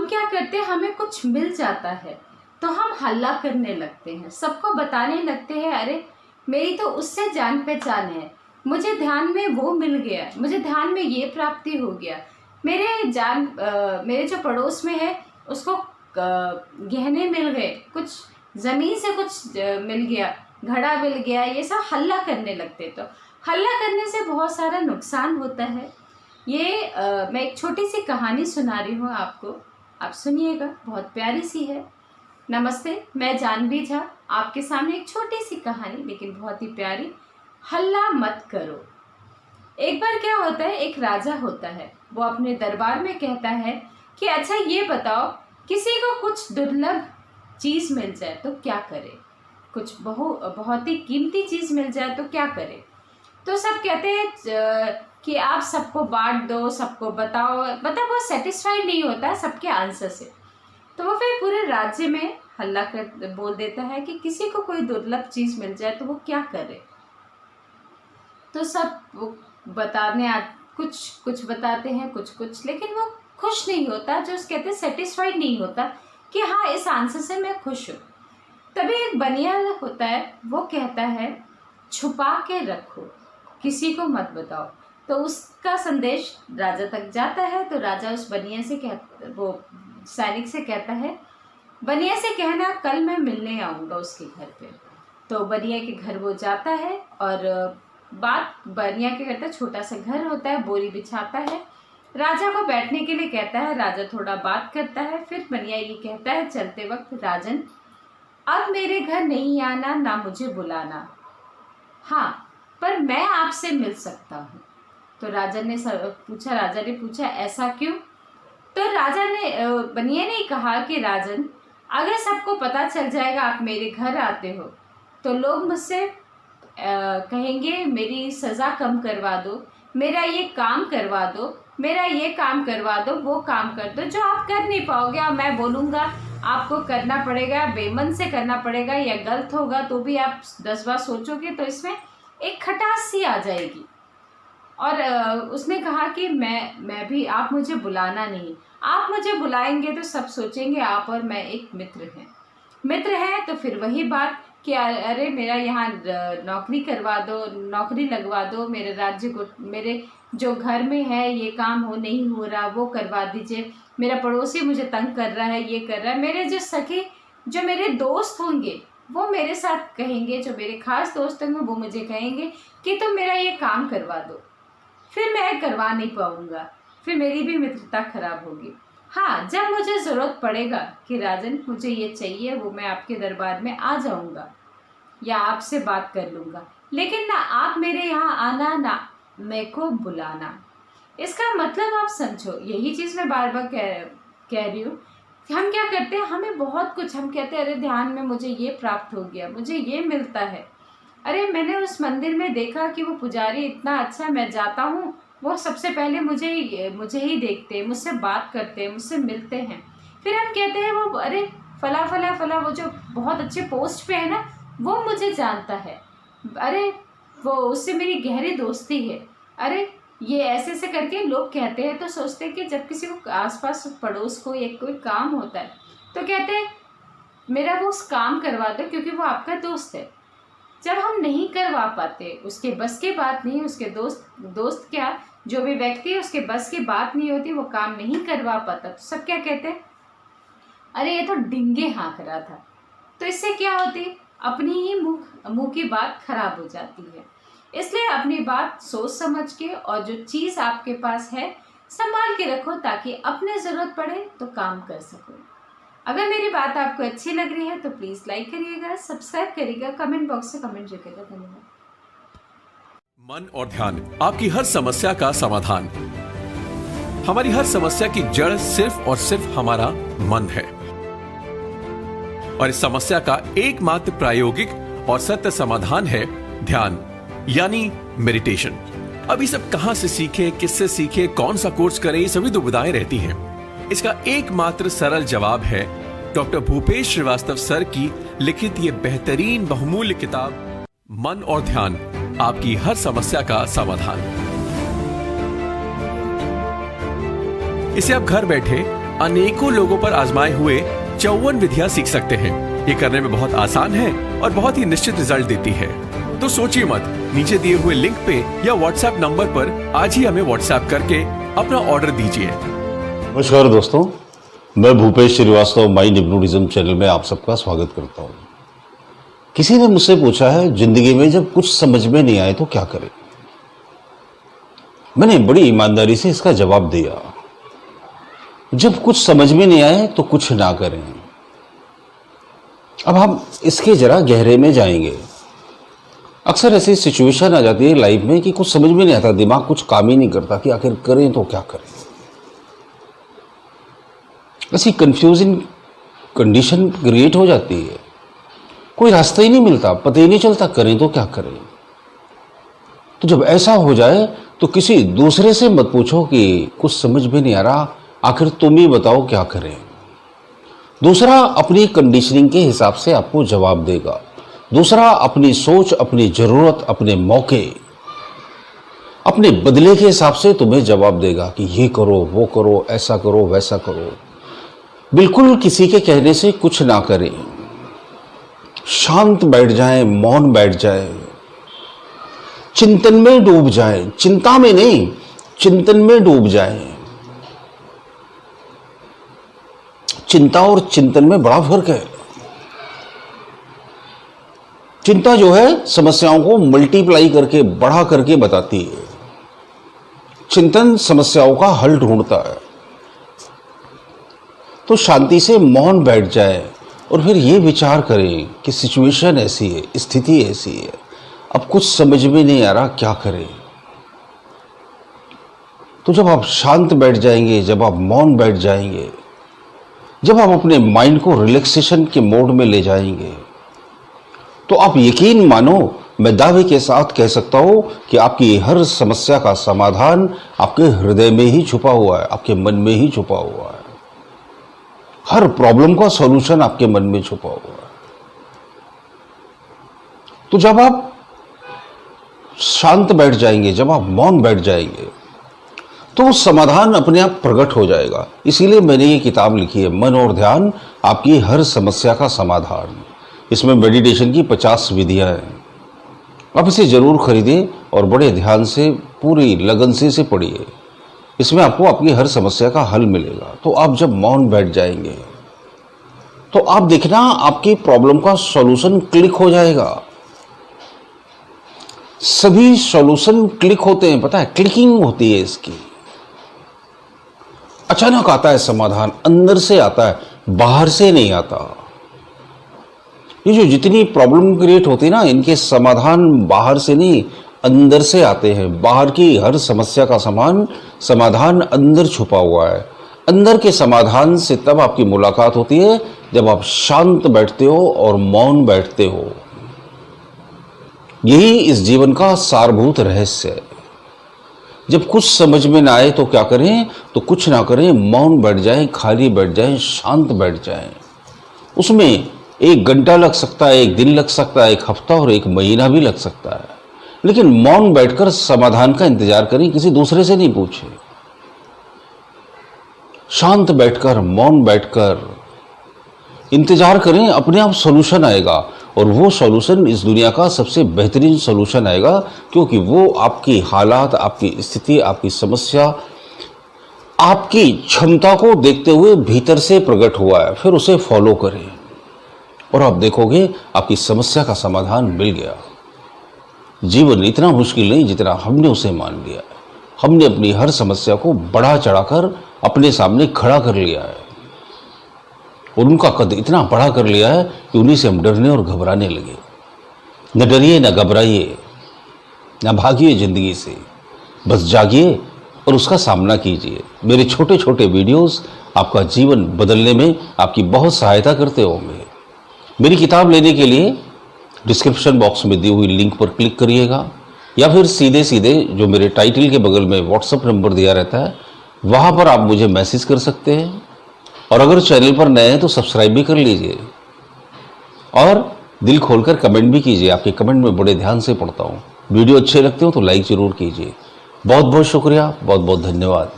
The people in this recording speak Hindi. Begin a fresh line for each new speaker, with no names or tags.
क्या करते हैं, हमें कुछ मिल जाता है तो हम हल्ला करने लगते हैं, सबको बताने लगते हैं, अरे मेरी तो उससे जान पहचान है, मुझे ध्यान में वो मिल गया, मुझे ध्यान में ये प्राप्ति हो गया, मेरे जो पड़ोस में है उसको गहने मिल गए, कुछ ज़मीन से कुछ मिल गया, घड़ा मिल गया, ये सब हल्ला करने लगते। तो हल्ला करने से बहुत सारा नुकसान होता है। ये मैं एक छोटी सी कहानी सुना रही हूँ आपको, आप सुनिएगा, बहुत प्यारी सी है। नमस्ते, मैं जानवी झा, आपके सामने एक छोटी सी कहानी लेकिन बहुत ही प्यारी, हल्ला मत करो। एक बार क्या होता है, एक राजा होता है, वो अपने दरबार में कहता है कि अच्छा ये बताओ, किसी को कुछ दुर्लभ चीज़ मिल जाए तो क्या करे, कुछ बहुत ही कीमती चीज़ मिल जाए तो क्या करे। तो सब कहते हैं कि आप सबको बांट दो, सबको बताओ, मतलब वो सेटिस्फाइड नहीं होता सबके आंसर से। तो वो फिर पूरे राज्य में हल्ला कर बोल देता है कि किसी को कोई दुर्लभ चीज़ मिल जाए तो वो क्या करे। तो सब बताने कुछ बताते हैं, कुछ, लेकिन वो खुश नहीं होता, जो कहते हैं सेटिस्फाइड नहीं होता कि हाँ इस आंसर से मैं खुश हूँ। तभी एक बनिया होता है, वो कहता है छुपा के रखो, किसी को मत बताओ। तो उसका संदेश राजा तक जाता है। तो राजा उस बनिया से वो सैनिक से कहता है, बनिया से कहना कल मैं मिलने आऊँगा उसके घर पे। तो बनिया के घर वो जाता है और बनिया के करता है, छोटा सा घर होता है, बोरी बिछाता है, राजा को बैठने के लिए कहता है। राजा थोड़ा बात करता है, फिर बनिया ये कहता है चलते वक्त, राजन अब मेरे घर नहीं आना, ना मुझे बुलाना, हाँ पर मैं आपसे मिल सकता हूँ। तो राजा ने पूछा ऐसा क्यों? तो बनिया ने कहा कि राजन अगर सबको पता चल जाएगा आप मेरे घर आते हो तो लोग मुझसे कहेंगे मेरी सज़ा कम करवा दो, मेरा ये काम करवा दो, मेरा ये काम करवा दो, वो काम कर दो, जो आप कर नहीं पाओगे। और मैं बोलूँगा आपको करना पड़ेगा, बेमन से करना पड़ेगा, या गलत होगा तो भी आप 10 बार सोचोगे तो इसमें एक खटास सी आ जाएगी। और उसने कहा कि मैं भी, आप मुझे बुलाना नहीं, आप मुझे बुलाएंगे तो सब सोचेंगे आप और मैं एक मित्र हैं। तो फिर वही बात कि अरे मेरा यहाँ नौकरी करवा दो, नौकरी लगवा दो, मेरे राज्य को, मेरे जो घर में है ये काम नहीं हो रहा, वो करवा दीजिए, मेरा पड़ोसी मुझे तंग कर रहा है, ये कर रहा है, मेरे जो मेरे दोस्त होंगे वो मेरे साथ कहेंगे, जो मेरे खास दोस्त होंगे वो मुझे कहेंगे कि तुम मेरा ये काम करवा दो, फिर मैं करवा नहीं पाऊँगा, फिर मेरी भी मित्रता खराब होगी। हाँ, जब मुझे ज़रूरत पड़ेगा कि राजन मुझे ये चाहिए, वो मैं आपके दरबार में आ जाऊँगा या आपसे बात कर लूँगा, लेकिन ना आप मेरे यहाँ आना, ना मेरे को बुलाना। इसका मतलब आप समझो, यही चीज़ मैं बार बार कह रही हूँ। हम क्या करते हैं, हमें बहुत कुछ, हम कहते हैं अरे ध्यान में मुझे ये प्राप्त हो गया, मुझे ये मिलता है, अरे मैंने उस मंदिर में देखा कि वो पुजारी इतना अच्छा, मैं जाता हूँ, वो सबसे पहले मुझे ही देखते हैं, मुझसे बात करते हैं, मुझसे मिलते हैं। फिर हम कहते हैं वो अरे फला वो जो बहुत अच्छे पोस्ट पे है ना, वो मुझे जानता है, अरे वो उससे मेरी गहरी दोस्ती है, अरे ये ऐसे करके लोग कहते हैं। तो सोचते हैं कि जब किसी को आसपास पड़ोस को या कोई काम होता है तो कहते हैं मेरा वो उस काम करवा दो क्योंकि वो आपका दोस्त है। जब हम नहीं करवा पाते, उसके बस की बात नहीं, उसके दोस्त क्या, जो भी व्यक्ति है उसके बस की बात नहीं होती, वो काम नहीं करवा पाता, तो सब क्या कहते हैं, अरे ये तो डिंगे हाँक रहा था। तो इससे क्या होती है, अपनी ही मुंह की बात खराब हो जाती है। इसलिए अपनी बात सोच समझ के और जो चीज़ आपके पास है संभाल के रखो, ताकि अपने ज़रूरत पड़े तो काम कर सको। अगर मेरी बात आपको अच्छी लग रही है तो प्लीज़ लाइक करिएगा, सब्सक्राइब करिएगा, कमेंट बॉक्स से कमेंट करिएगा। धन्यवाद।
मन और ध्यान, आपकी हर समस्या का समाधान। हमारी हर समस्या की जड़ सिर्फ और सिर्फ हमारा मन है, और इस समस्या का एकमात्र प्रायोगिक और सत्य समाधान है ध्यान, यानी मेडिटेशन। अब ये सब कहां से सीखे, किससे सीखे, कौन सा कोर्स करें, ये सभी दुविधाएं रहती हैं। इसका एकमात्र सरल जवाब है डॉक्टर भूपेश श्रीवास्तव सर की लिखित ये बेहतरीन बहुमूल्य किताब मन और ध्यान, आपकी हर समस्या का समाधान। इसे आप घर बैठे अनेकों लोगों पर आजमाए हुए 54 विधियां सीख सकते हैं। ये करने में बहुत आसान है और बहुत ही निश्चित रिजल्ट देती है। तो सोचिए मत, नीचे दिए हुए लिंक पे या व्हाट्सएप नंबर पर आज ही हमें व्हाट्सएप करके अपना ऑर्डर दीजिए।
नमस्कार दोस्तों, मैं Bhupesh Shrivastava mind hypnotism channel में आप सबका स्वागत करता हूं। किसी ने मुझसे पूछा है, जिंदगी में जब कुछ समझ में नहीं आए तो क्या करें। मैंने बड़ी ईमानदारी से इसका जवाब दिया, जब कुछ समझ में नहीं आए तो कुछ ना करें। अब हम इसके जरा गहरे में जाएंगे। अक्सर ऐसी सिचुएशन आ जाती है लाइफ में कि कुछ समझ में नहीं आता, दिमाग कुछ काम ही नहीं करता कि आखिर करें तो क्या करें। ऐसी कंफ्यूजिंग कंडीशन क्रिएट हो जाती है, कोई रास्ता ही नहीं मिलता, पता ही नहीं चलता करें तो क्या करें। तो जब ऐसा हो जाए तो किसी दूसरे से मत पूछो कि कुछ समझ में नहीं आ रहा, आखिर तुम ही बताओ क्या करें। दूसरा अपनी कंडीशनिंग के हिसाब से आपको जवाब देगा। दूसरा अपनी सोच, अपनी जरूरत, अपने मौके, अपने बदले के हिसाब से तुम्हें जवाब देगा कि ये करो, वो करो, ऐसा करो, वैसा करो। बिल्कुल किसी के कहने से कुछ ना करें, शांत बैठ जाएं, मौन बैठ जाएं, चिंतन में डूब जाएं, चिंता में नहीं, चिंतन में डूब जाएं। चिंता और चिंतन में बड़ा फर्क है। चिंता जो है समस्याओं को मल्टीप्लाई करके, बढ़ा करके बताती है। चिंतन समस्याओं का हल ढूंढता है। तो शांति से मौन बैठ जाए और फिर ये विचार करें कि सिचुएशन ऐसी है, स्थिति ऐसी है, अब कुछ समझ में नहीं आ रहा, क्या करें। तो जब आप शांत बैठ जाएंगे, जब आप मौन बैठ जाएंगे, जब आप अपने माइंड को रिलैक्सेशन के मोड में ले जाएंगे, तो आप यकीन मानो, मैं दावे के साथ कह सकता हूं कि आपकी हर समस्या का समाधान आपके हृदय में ही छुपा हुआ है, आपके मन में ही छुपा हुआ है। हर प्रॉब्लम का सॉल्यूशन आपके मन में छुपा हुआ है। तो जब आप शांत बैठ जाएंगे, जब आप मौन बैठ जाएंगे, तो समाधान अपने आप प्रकट हो जाएगा। इसीलिए मैंने ये किताब लिखी है, मन और ध्यान, आपकी हर समस्या का समाधान। इसमें मेडिटेशन की 50 विधियां हैं। आप इसे जरूर खरीदें और बड़े ध्यान से, पूरी लगन से इसे पढ़िए। इसमें आपको आपकी हर समस्या का हल मिलेगा। तो आप जब मौन बैठ जाएंगे तो आप देखना, आपकी प्रॉब्लम का सॉल्यूशन क्लिक हो जाएगा। सभी सॉल्यूशन क्लिक होते हैं, पता है, क्लिकिंग होती है इसकी। अचानक आता है समाधान, अंदर से आता है, बाहर से नहीं आता। ये जो जितनी प्रॉब्लम क्रिएट होती है ना, इनके समाधान बाहर से नहीं, अंदर से आते हैं। बाहर की हर समस्या का समाधान अंदर छुपा हुआ है। अंदर के समाधान से तब आपकी मुलाकात होती है जब आप शांत बैठते हो और मौन बैठते हो। यही इस जीवन का सारभूत रहस्य है। जब कुछ समझ में ना आए तो क्या करें, तो कुछ ना करें, मौन बैठ जाएं, खाली बैठ जाएं, शांत बैठ जाएं। उसमें 1 घंटा लग सकता है, 1 दिन लग सकता है, 1 हफ्ता और 1 महीना भी लग सकता है, लेकिन मौन बैठकर समाधान का इंतजार करें, किसी दूसरे से नहीं पूछें। शांत बैठकर, मौन बैठकर इंतजार करें, अपने आप सॉल्यूशन आएगा। और वो सॉल्यूशन इस दुनिया का सबसे बेहतरीन सॉल्यूशन आएगा, क्योंकि वो आपकी हालात, आपकी स्थिति, आपकी समस्या, आपकी क्षमता को देखते हुए भीतर से प्रकट हुआ है। फिर उसे फॉलो करें और आप देखोगे आपकी समस्या का समाधान मिल गया। जीवन इतना मुश्किल नहीं जितना हमने उसे मान लिया है। हमने अपनी हर समस्या को बढ़ा चढ़ाकर अपने सामने खड़ा कर लिया है और उनका कद इतना बड़ा कर लिया है कि उन्हीं से हम डरने और घबराने लगे। न डरिए, न घबराइए, न भागिए जिंदगी से, बस जागिए और उसका सामना कीजिए। मेरे छोटे छोटे वीडियोस आपका जीवन बदलने में आपकी बहुत सहायता करते होंगे। मेरी किताब लेने के लिए डिस्क्रिप्शन बॉक्स में दी हुई लिंक पर क्लिक करिएगा, या फिर सीधे सीधे जो मेरे टाइटल के बगल में व्हाट्सएप नंबर दिया रहता है, वहाँ पर आप मुझे मैसेज कर सकते हैं। और अगर चैनल पर नए हैं तो सब्सक्राइब भी कर लीजिए और दिल खोलकर कमेंट भी कीजिए। आपके कमेंट में बड़े ध्यान से पढ़ता हूँ। वीडियो अच्छे लगते हो तो लाइक ज़रूर कीजिए। बहुत बहुत शुक्रिया, बहुत बहुत धन्यवाद।